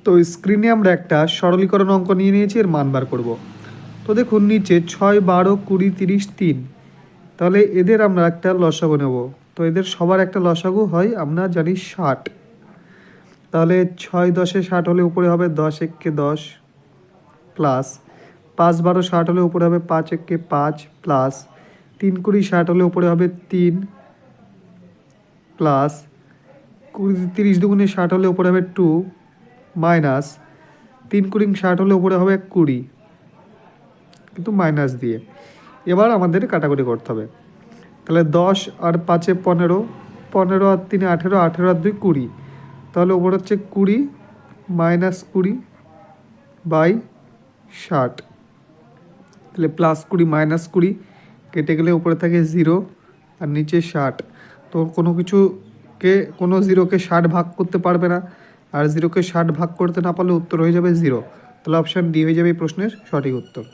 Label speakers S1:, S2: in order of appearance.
S1: তো স্ক্রিনে আমরা একটা সরলীকরণ অঙ্ক নিয়ে নিয়েছি, এর মান বার করব। তো দেখুন নিচে 6, 12, 20, 30, 3, তাহলে এদের আমরা একটা লসাগু নেব। তো এদের সবার একটা লসাগু হয় আমরা জানি 60। তাহলে 6 10 60 হলে উপরে হবে 10 1 10 প্লাস 5 12 60 হলে উপরে হবে 5 1 5 প্লাস 3 20 60 হলে উপরে হবে 3 প্লাস 30 দুগুণে 60 হলে উপরে হবে 2 মাইনাস 3 20 60 হলে উপরে হবে 20 কিন্তু মাইনাস দিয়ে। এবার আমাদের কাটাকুটি করতে হবে। তাহলে 10 আর 5 15, 15 আর 3 18, 18 আর 2 20, তাহলে উপরে হচ্ছে 20 মাইনাস 20 বাই 60। তাহলে প্লাস 20 মাইনাস 20 কেটে গেলে উপরে থাকে 0 আর নিচে 60। তো কোনো জিরোকে 60 ভাগ করতে পারবে না, আর জিরোকে 60 ভাগ করতে না পারলে উত্তর হয়ে যাবে 0। তাহলে অপশান ডি হয়ে যাবে এই প্রশ্নের সঠিক উত্তর।